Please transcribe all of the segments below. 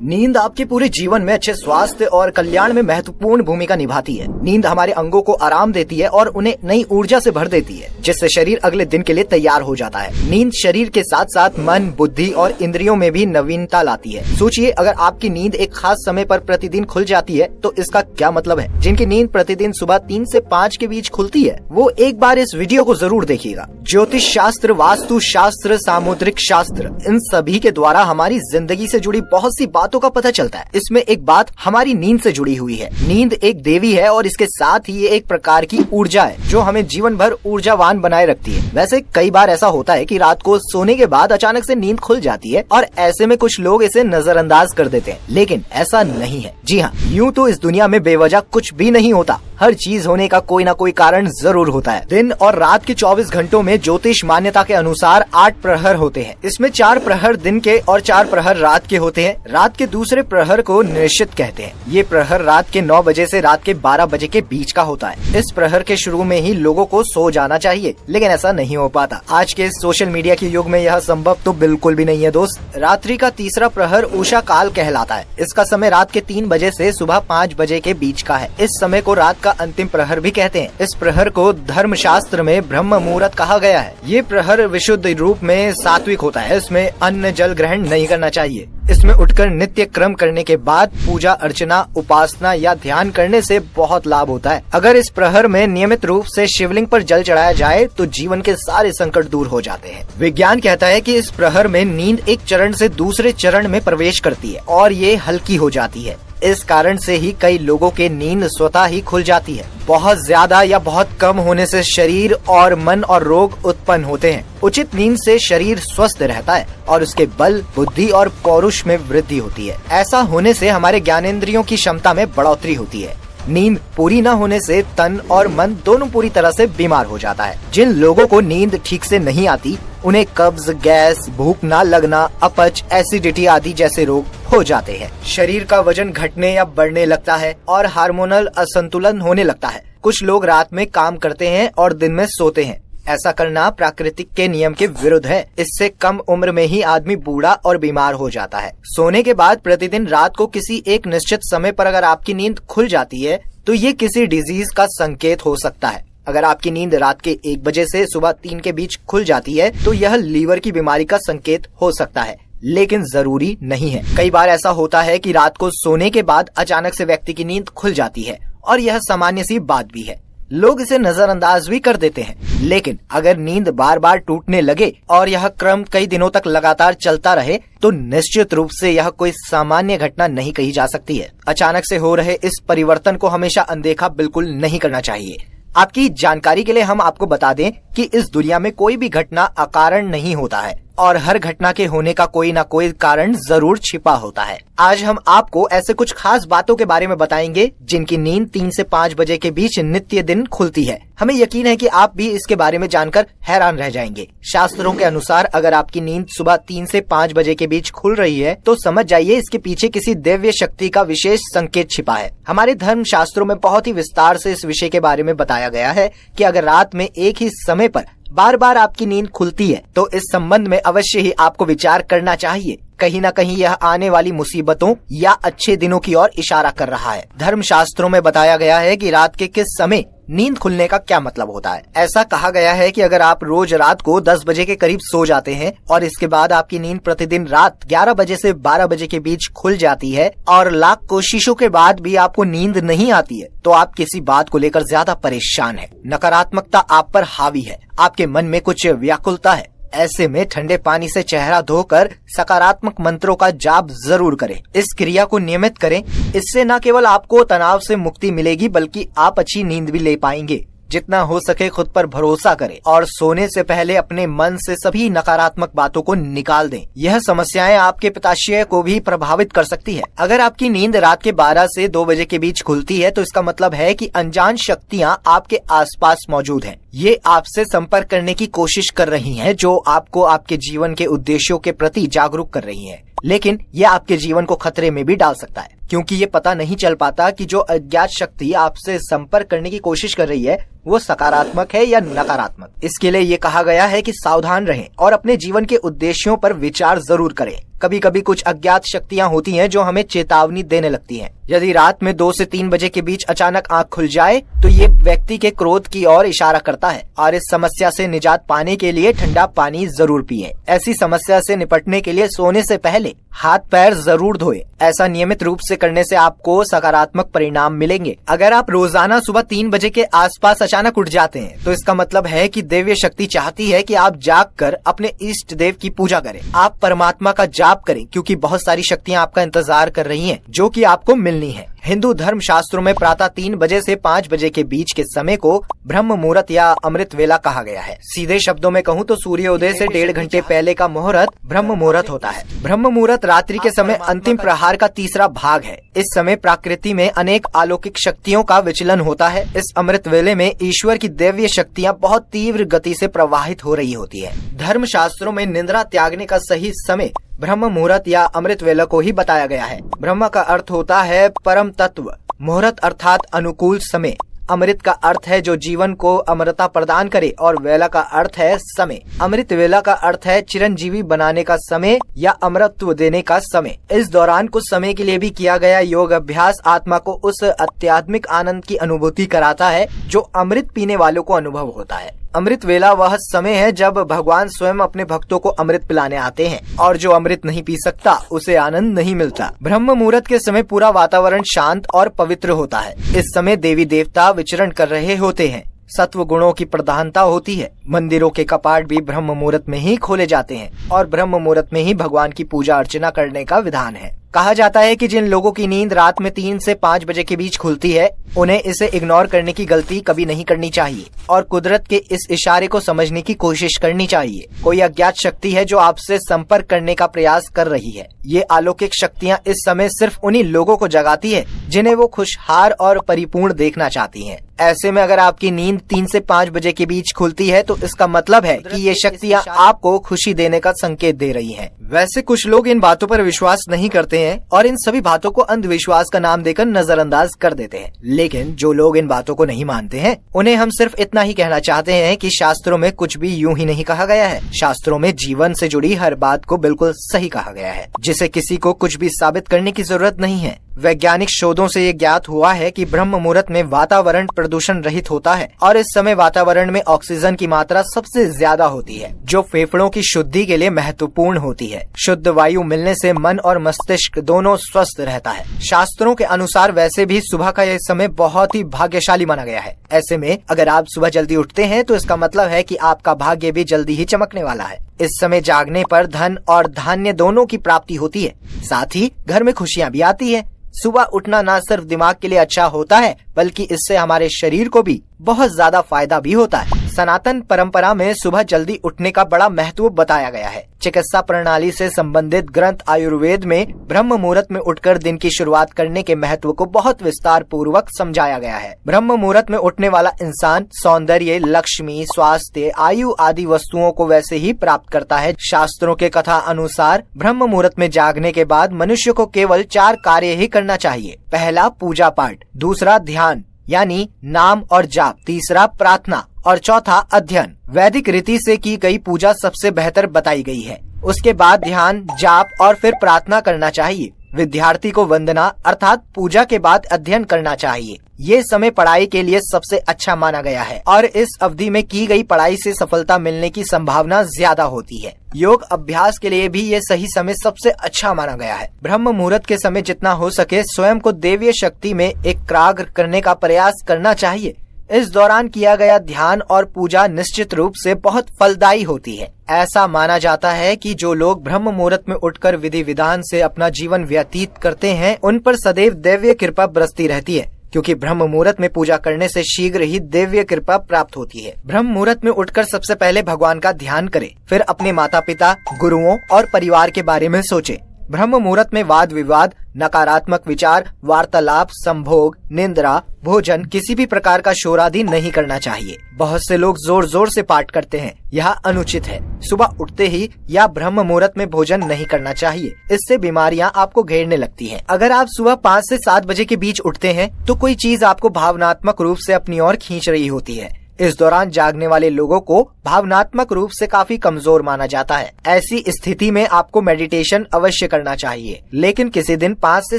नींद आपके पूरे जीवन में अच्छे स्वास्थ्य और कल्याण में महत्वपूर्ण भूमिका निभाती है। नींद हमारे अंगों को आराम देती है और उन्हें नई ऊर्जा से भर देती है, जिससे शरीर अगले दिन के लिए तैयार हो जाता है। नींद शरीर के साथ साथ मन, बुद्धि और इंद्रियों में भी नवीनता लाती है। सोचिए, अगर आपकी नींद एक खास समय पर प्रतिदिन खुल जाती है तो इसका क्या मतलब है। जिनकी नींद प्रतिदिन सुबह 3 से 5 के बीच खुलती है वो एक बार इस वीडियो को जरूर देखिएगा। ज्योतिष शास्त्र, वास्तु शास्त्र, सामुद्रिक शास्त्र, इन सभी के द्वारा हमारी जिंदगी से जुड़ी बहुत सी बातों का पता चलता है। इसमें एक बात हमारी नींद से जुड़ी हुई है। नींद एक देवी है और इसके साथ ही ये एक प्रकार की ऊर्जा है जो हमें जीवन भर ऊर्जावान बनाए रखती है। वैसे कई बार ऐसा होता है कि रात को सोने के बाद अचानक से नींद खुल जाती है और ऐसे में कुछ लोग इसे नजरअंदाज कर देते हैं, लेकिन ऐसा नहीं है। जी हाँ, यूँ तो इस दुनिया में बेवजह कुछ भी नहीं होता। हर चीज होने का कोई ना कोई कारण जरूर होता है। दिन और रात के 24 घंटों में ज्योतिष मान्यता के अनुसार 8 प्रहर होते हैं। इसमें 4 प्रहर दिन के और 4 प्रहर रात के होते हैं। रात के दूसरे प्रहर को निश्चित कहते हैं। ये प्रहर रात के 9 बजे से रात के 12 बजे के बीच का होता है। इस प्रहर के शुरू में ही लोगों को सो जाना चाहिए, लेकिन ऐसा नहीं हो पाता। आज के सोशल मीडिया के युग में यह संभव तो बिल्कुल भी नहीं है दोस्त। रात्रि का तीसरा प्रहर उषा काल कहलाता है। इसका समय रात के 3 बजे से सुबह 5 बजे के बीच का है। इस समय को रात का अंतिम प्रहर भी कहते हैं। इस प्रहर को धर्म शास्त्र में ब्रह्म मुहूर्त कहा गया है। ये प्रहर विशुद्ध रूप में सात्विक होता है। इसमें अन्न जल ग्रहण नहीं करना चाहिए। इसमें उठकर नित्य क्रम करने के बाद पूजा अर्चना, उपासना या ध्यान करने से बहुत लाभ होता है। अगर इस प्रहर में नियमित रूप से शिवलिंग पर जल चढ़ाया जाए तो जीवन के सारे संकट दूर हो जाते हैं। विज्ञान कहता है कि इस प्रहर में नींद एक चरण से दूसरे चरण में प्रवेश करती है और ये हल्की हो जाती है। इस कारण से ही कई लोगों के नींद स्वतः ही खुल जाती है। बहुत ज्यादा या बहुत कम होने से शरीर और मन और रोग उत्पन्न होते हैं। उचित नींद से शरीर स्वस्थ रहता है और उसके बल, बुद्धि और पौरुष में वृद्धि होती है। ऐसा होने से हमारे ज्ञानेंद्रियों की क्षमता में बढ़ोतरी होती है। नींद पूरी न होने से तन और मन दोनों पूरी तरह से बीमार हो जाता है। जिन लोगों को नींद ठीक से नहीं आती उन्हें कब्ज, गैस, भूख न लगना, अपच, एसिडिटी आदि जैसे रोग हो जाते हैं। शरीर का वजन घटने या बढ़ने लगता है और हार्मोनल असंतुलन होने लगता है। कुछ लोग रात में काम करते हैं और दिन में सोते हैं। ऐसा करना प्राकृतिक के नियम के विरुद्ध है। इससे कम उम्र में ही आदमी बूढ़ा और बीमार हो जाता है। सोने के बाद प्रतिदिन रात को किसी एक निश्चित समय पर अगर आपकी नींद खुल जाती है तो ये किसी डिजीज का संकेत हो सकता है। अगर आपकी नींद रात के 1 बजे से सुबह 3 के बीच खुल जाती है तो यह लीवर की बीमारी का संकेत हो सकता है, लेकिन जरूरी नहीं है। कई बार ऐसा होता है कि रात को सोने के बाद अचानक से व्यक्ति की नींद खुल जाती है और यह सामान्य सी बात भी है। लोग इसे नजरअंदाज भी कर देते हैं, लेकिन अगर नींद बार बार टूटने लगे और यह क्रम कई दिनों तक लगातार चलता रहे तो निश्चित रूप से यह कोई सामान्य घटना नहीं कही जा सकती है। अचानक से हो रहे इस परिवर्तन को हमेशा अनदेखा बिल्कुल नहीं करना चाहिए। आपकी जानकारी के लिए हम आपको बता दें कि इस दुनिया में कोई भी घटना अकारण नहीं होता है और हर घटना के होने का कोई ना कोई कारण जरूर छिपा होता है। आज हम आपको ऐसे कुछ खास बातों के बारे में बताएंगे जिनकी नींद 3 से 5 बजे के बीच नित्य दिन खुलती है। हमें यकीन है कि आप भी इसके बारे में जानकर हैरान रह जाएंगे। शास्त्रों के अनुसार अगर आपकी नींद सुबह 3 से 5 बजे के बीच खुल रही है तो समझ जाइए इसके पीछे किसी दिव्य शक्ति का विशेष संकेत छिपा है। हमारे धर्म शास्त्रों में बहुत ही विस्तार से इस विषय के बारे में बताया गया है कि अगर रात में एक ही समय पर बार बार आपकी नींद खुलती है तो इस संबंध में अवश्य ही आपको विचार करना चाहिए। कहीं न कहीं यह आने वाली मुसीबतों या अच्छे दिनों की ओर इशारा कर रहा है। धर्म शास्त्रों में बताया गया है कि रात के किस समय नींद खुलने का क्या मतलब होता है। ऐसा कहा गया है कि अगर आप रोज रात को 10 बजे के करीब सो जाते हैं और इसके बाद आपकी नींद प्रतिदिन रात 11 बजे से 12 बजे के बीच खुल जाती है और लाख कोशिशों के बाद भी आपको नींद नहीं आती है तो आप किसी बात को लेकर ज्यादा परेशान है। नकारात्मकता आप पर हावी है, आपके मन में कुछ व्याकुलता है। ऐसे में ठंडे पानी से चेहरा धोकर सकारात्मक मंत्रों का जाप जरूर करें। इस क्रिया को नियमित करें। इससे न केवल आपको तनाव से मुक्ति मिलेगी बल्कि आप अच्छी नींद भी ले पाएंगे। जितना हो सके खुद पर भरोसा करें और सोने से पहले अपने मन से सभी नकारात्मक बातों को निकाल दें। यह समस्याएं आपके पित्ताशय को भी प्रभावित कर सकती है। अगर आपकी नींद रात के 12 से 2 बजे के बीच खुलती है तो इसका मतलब है कि अनजान शक्तियां आपके आसपास मौजूद हैं। ये आपसे संपर्क करने की कोशिश कर रही हैं, जो आपको आपके जीवन के उद्देश्यों के प्रति जागरूक कर रही हैं। लेकिन यह आपके जीवन को खतरे में भी डाल सकता है, क्योंकि ये पता नहीं चल पाता कि जो अज्ञात शक्ति आपसे संपर्क करने की कोशिश कर रही है वो सकारात्मक है या नकारात्मक। इसके लिए ये कहा गया है कि सावधान रहें और अपने जीवन के उद्देश्यों पर विचार जरूर करें। कभी कभी कुछ अज्ञात शक्तियाँ होती हैं जो हमें चेतावनी देने लगती हैं। यदि रात में 2 से 3 बजे के बीच अचानक आंख खुल जाए तो ये व्यक्ति के क्रोध की ओर इशारा करता है और इस समस्या से निजात पाने के लिए ठंडा पानी जरूर पिए। ऐसी समस्या से निपटने के लिए सोने से पहले हाथ पैर जरूर धोए। ऐसा नियमित रूप से करने से आपको सकारात्मक परिणाम मिलेंगे। अगर आप रोजाना सुबह 3 बजे के आसपास अचानक उठ जाते हैं तो इसका मतलब है कि दिव्य शक्ति चाहती है कि आप जाग कर अपने इष्ट देव की पूजा करें। आप परमात्मा का जाप करें क्योंकि बहुत सारी शक्तियाँ आपका इंतजार कर रही हैं जो कि आपको मिलनी है। हिंदू धर्म शास्त्रों में प्रातः 3 बजे से 5 बजे के बीच के समय को ब्रह्म मुहूर्त या अमृत वेला कहा गया है। सीधे शब्दों में कहूँ तो सूर्योदय से 1.5 घंटे पहले का मुहूर्त ब्रह्म मुहूर्त होता है। ब्रह्म मुहूर्त रात्रि के समय अंतिम प्रहार का तीसरा भाग है। इस समय प्रकृति में अनेक अलौकिक शक्तियों का विचलन होता है। इस अमृत वेले में ईश्वर की दिव्य शक्तियाँ बहुत तीव्र गति से प्रवाहित हो रही होती है। धर्म शास्त्रों में निद्रा त्यागने का सही समय ब्रह्म मुहूर्त या अमृत वेला को ही बताया गया है। ब्रह्म का अर्थ होता है परम तत्व, मुहूर्त अर्थात अनुकूल समय, अमृत का अर्थ है जो जीवन को अमरता प्रदान करे और वेला का अर्थ है समय। अमृत वेला का अर्थ है चिरंजीवी बनाने का समय या अमरत्व देने का समय। इस दौरान कुछ समय के लिए भी किया गया योग अभ्यास आत्मा को उस आध्यात्मिक आनंद की अनुभूति कराता है जो अमृत पीने वालों को अनुभव होता है। अमृत वेला वह समय है जब भगवान स्वयं अपने भक्तों को अमृत पिलाने आते हैं और जो अमृत नहीं पी सकता उसे आनंद नहीं मिलता। ब्रह्म मुहूर्त के समय पूरा वातावरण शांत और पवित्र होता है। इस समय देवी देवता विचरण कर रहे होते हैं। सत्व गुणों की प्रधानता होती है। मंदिरों के कपाट भी ब्रह्म मुहूर्त में ही खोले जाते हैं और ब्रह्म मुहूर्त में ही भगवान की पूजा अर्चना करने का विधान है। कहा जाता है कि जिन लोगों की नींद रात में 3 से 5 बजे के बीच खुलती है उन्हें इसे इग्नोर करने की गलती कभी नहीं करनी चाहिए और कुदरत के इस इशारे को समझने की कोशिश करनी चाहिए। कोई अज्ञात शक्ति है जो आपसे संपर्क करने का प्रयास कर रही है। ये अलौकिक शक्तियाँ इस समय सिर्फ उन्हीं लोगों को जगाती है जिन्हें वो खुशहाल और परिपूर्ण देखना चाहती हैं। ऐसे में अगर आपकी नींद 3 से 5 बजे के बीच खुलती है तो इसका मतलब है कि ये शक्तियाँ आपको खुशी देने का संकेत दे रही हैं। वैसे कुछ लोग इन बातों पर विश्वास नहीं करते हैं और इन सभी बातों को अंधविश्वास का नाम देकर नजरअंदाज कर देते हैं। लेकिन जो लोग इन बातों को नहीं मानते हैं उन्हें हम सिर्फ इतना ही कहना चाहते हैं कि शास्त्रों में कुछ भी यूं ही नहीं कहा गया है। शास्त्रों में जीवन से जुड़ी हर बात को बिल्कुल सही कहा गया है जिसे किसी को कुछ भी साबित करने की जरूरत नहीं है। वैज्ञानिक शोधों से ये ज्ञात हुआ है कि ब्रह्म मुहूर्त में वातावरण प्रदूषण रहित होता है और इस समय वातावरण में ऑक्सीजन की मात्रा सबसे ज्यादा होती है जो फेफड़ों की शुद्धि के लिए महत्वपूर्ण होती है। शुद्ध वायु मिलने से मन और मस्तिष्क दोनों स्वस्थ रहता है। शास्त्रों के अनुसार वैसे भी सुबह का यह समय बहुत ही भाग्यशाली माना गया है। ऐसे में अगर आप सुबह जल्दी उठते हैं तो इसका मतलब है कि आपका भाग्य भी जल्दी ही चमकने वाला है। इस समय जागने पर धन और धान्य दोनों की प्राप्ति होती है। साथ ही घर में खुशियाँ भी आती है। सुबह उठना न सिर्फ दिमाग के लिए अच्छा होता है बल्कि इससे हमारे शरीर को भी बहुत ज्यादा फायदा भी होता है। सनातन परंपरा में सुबह जल्दी उठने का बड़ा महत्व बताया गया है। चिकित्सा प्रणाली से संबंधित ग्रंथ आयुर्वेद में ब्रह्म मुहूर्त में उठकर दिन की शुरुआत करने के महत्व को बहुत विस्तार पूर्वक समझाया गया है। ब्रह्म मुहूर्त में उठने वाला इंसान सौंदर्य, लक्ष्मी, स्वास्थ्य, आयु आदि वस्तुओं को वैसे ही प्राप्त करता है। शास्त्रों के कथा अनुसार ब्रह्म मुहूर्त में जागने के बाद मनुष्य को केवल 4 कार्य ही करना चाहिए। पहला पूजा पाठ, दूसरा ध्यान यानी नाम और जाप, तीसरा प्रार्थना और चौथा अध्ययन। वैदिक रीति से की गई पूजा सबसे बेहतर बताई गई है। उसके बाद ध्यान, जाप और फिर प्रार्थना करना चाहिए। विद्यार्थी को वंदना अर्थात पूजा के बाद अध्ययन करना चाहिए। ये समय पढ़ाई के लिए सबसे अच्छा माना गया है और इस अवधि में की गई पढ़ाई से सफलता मिलने की संभावना ज्यादा होती है। योग अभ्यास के लिए भी ये सही समय सबसे अच्छा माना गया है। ब्रह्म मुहूर्त के समय जितना हो सके स्वयं को दैवीय शक्ति में एकाग्र करने का प्रयास करना चाहिए। इस दौरान किया गया ध्यान और पूजा निश्चित रूप से बहुत फलदायी होती है। ऐसा माना जाता है कि जो लोग ब्रह्म मुहूर्त में उठकर विधि विधान से अपना जीवन व्यतीत करते हैं उन पर सदैव दैवीय कृपा बरसती रहती है, क्योंकि ब्रह्म मुहूर्त में पूजा करने से शीघ्र ही दैवीय कृपा प्राप्त होती है। ब्रह्म मुहूर्त में उठकर सबसे पहले भगवान का ध्यान करें, फिर अपने माता पिता, गुरुओं और परिवार के बारे में सोचें। ब्रह्म मुहूर्त में वाद विवाद, नकारात्मक विचार, वार्तालाप, संभोग, निंद्रा, भोजन, किसी भी प्रकार का शोर आदि नहीं करना चाहिए। बहुत से लोग जोर जोर से पाठ करते हैं, यह अनुचित है। सुबह उठते ही या ब्रह्म मुहूर्त में भोजन नहीं करना चाहिए, इससे बीमारियां आपको घेरने लगती हैं। अगर आप सुबह 5 से 7 बजे के बीच उठते हैं तो कोई चीज आपको भावनात्मक रूप से अपनी ओर खींच रही होती है। इस दौरान जागने वाले लोगों को भावनात्मक रूप से काफी कमजोर माना जाता है। ऐसी स्थिति में आपको मेडिटेशन अवश्य करना चाहिए। लेकिन किसी दिन 5 से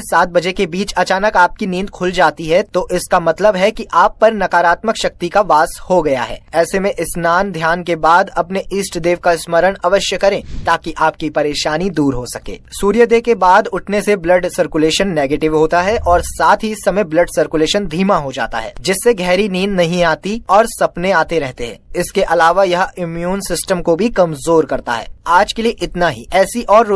7 बजे के बीच अचानक आपकी नींद खुल जाती है तो इसका मतलब है कि आप पर नकारात्मक शक्ति का वास हो गया है। ऐसे में स्नान ध्यान के बाद अपने इष्ट देव का स्मरण अवश्य करें ताकि आपकी परेशानी दूर हो सके। सूर्योदय के बाद उठने से ब्लड सर्कुलेशन नेगेटिव होता है और साथ ही समय ब्लड सर्कुलेशन धीमा हो जाता है, जिससे गहरी नींद नहीं आती और सपने आते रहते हैं। इसके अलावा यह इम्यून सिस्टम को भी कमजोर करता है। आज के लिए इतना ही। ऐसी और